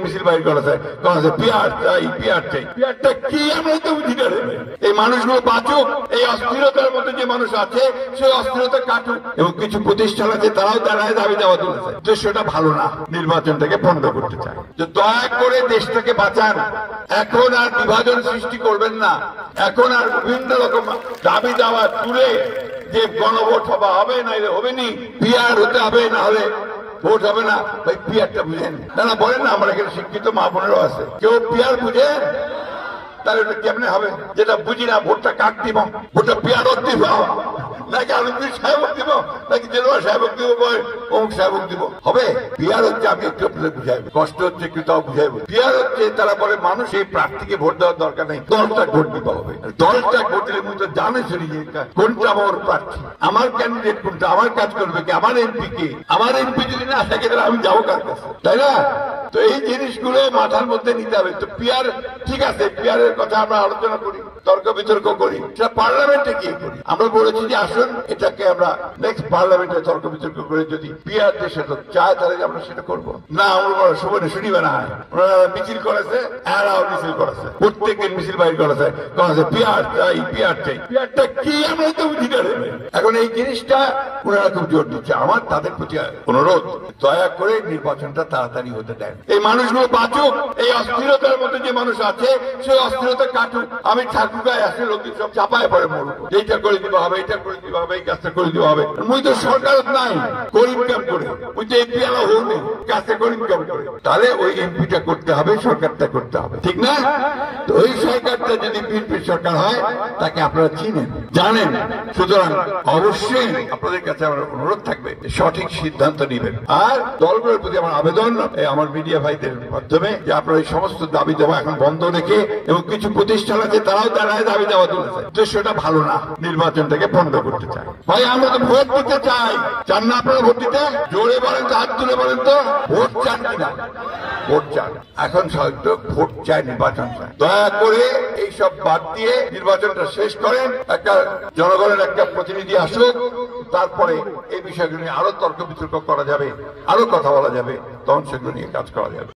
মিছিল বাইর করেছে পিয়ার চাই পিয়ার চাই। পিয়ারটা কি আমরা তো বুঝি না। এই মানুষগুলো বাঁচুক, এই অস্থিরতার মধ্যে যে মানুষ আছে সেই অস্থিরতা কাটুক, এবং কিছু প্রতিষ্ঠান আছে তারাও দাঁড়ায় দাবি দেওয়া তুলেছে যে সেটা ভালো না, নির্বাচনটাকে বন্ধ করতে চায়। যে দয়া করে দেশটাকে বাঁচান, এখন আর বিভাজন সৃষ্টি করবেন না, এখন আর বিভিন্ন রকম দাবি দেওয়া তুলে যে গণভোট হবে না হবে নি, পিয়ার হতে হবে না হলে ভোট হবে না। ভাই পিয়ারটা বুঝেন না, বলেন না, আমার এখানে শিক্ষিত মা বোনেরও আছে, কেউ পিয়ার বুঝেন? তাহলে ওটা কেমনে হবে? যেটা বুঝি না, ভোটটা কাক দিব, ভোটটা পিয়ারক দিব, নাকি আলমগীর সাহেবক দিব, নাকি জেলা সাহেবক দিব, অমুক সাহেবক দিব? হবে? পিয়ার হচ্ছে, আমি একটু আপনাদের বুঝাইব, কষ্ট হচ্ছে একটু তাও বুঝাইব। পিয়ার হচ্ছে তারা বলে মানুষ এই প্রার্থীকে ভোট দেওয়ার দরকার নেই, 10টা ভোট দিতে হবে। 10টা ভোট দিলে মুই তো জানে শুনি কোনটা আমার প্রার্থী, আমার ক্যান্ডিডেট কোনটা, আমার কাজ করবে কি, আমার এমপি কে, আমার এমপি যদি না থাকে তাহলে আমি যাবো কার কাছে, তাই না? তো এই জিনিসগুলো মাথার মধ্যে নিতে হবে। তো পিয়ার ঠিক আছে, পিয়ারের কথা আমরা আলোচনা করি, তর্ক বিতর্ক করি, সেটা পার্লামেন্টে গিয়ে করি। আমরা বলেছি যে আসুন এটাকে আমরা নেক্সট পার্লামেন্টে তর্ক বিতর্ক করে যদি পিয়ার দেশে লোক চায় তাহলে আমরা সেটা করবো না। আমরা সময় শুনিবে না, ওনারা মিছিল করেছে, এরাও মিছিল করেছে, প্রত্যেকের মিছিল বাইর করেছে পিয়ার চাই পিয়ার চাই। পিয়ারটা কি আমরা তো বুঝি না। এখন এই জিনিসটা ওনারা খুব জোর দিচ্ছে। আমার তাদের প্রতি অনুরোধ, দয়া করে নির্বাচনটা তাড়াতাড়ি হতে দেন, এই মানুষগুলো বাঁচুক, এই অস্থিরতার মধ্যে যে মানুষ আছে সেই অস্থিরতা কাটুক। আমি ঠাকুরগায় আসলে লোক সব চাপায় পড়ে মরবো, এইটা করে দিবা হবে, এইটা করে দিবা হবে, এই কাজটা করে দিবা হবে। মুই তো সরকার নাই, করিম কাম করে, মুই তো এমপি আলা হোক নেই, কাজটা করিম কাম করে, তাহলে ওই এমপিটা করতে হবে, সরকারটা করতে হবে, ঠিক না? তো ওই সরকারটা যদি বিএনপির সরকার হয় তাকে আপনারা চিনেন, জানেন। সুতরাং অবশ্যই আপনাদের কাছে আমার অনুরোধ থাকবে সঠিক সিদ্ধান্ত নেবেন। আর দলগুলোর প্রতি আমার আবেদন আমার মিডিয়া ভাইদের মাধ্যমে যে আপনারা এই সমস্ত দাবি দেওয়া এখন বন্ধ রেখে, এবং কিছু প্রতিষ্ঠান আছে তারাও দাঁড়ায় দাবি দেওয়া তুলেছে যে সেটা ভালো না, নির্বাচনটাকে বন্ধ করতে চায়। ভাই আমরা তো ভোট দিতে চাই, চান না আপনারা ভোট দিতে? জোরে বলেন তো, হাত তুলে বলেন তো, ভোট চান কিনা? ভোট চান। এখন সব ভোট চায়, নির্বাচন চায়। দয়া করে এইসব বাদ দিয়ে নির্বাচনটা শেষ করেন, একটা জনগণের একটা প্রতিনিধি আসুক, তারপরে এই বিষয়গুলো নিয়ে আরো তর্ক বিতর্ক করা যাবে, আরো কথা বলা যাবে, তখন সেগুলো নিয়ে কাজ করা যাবে।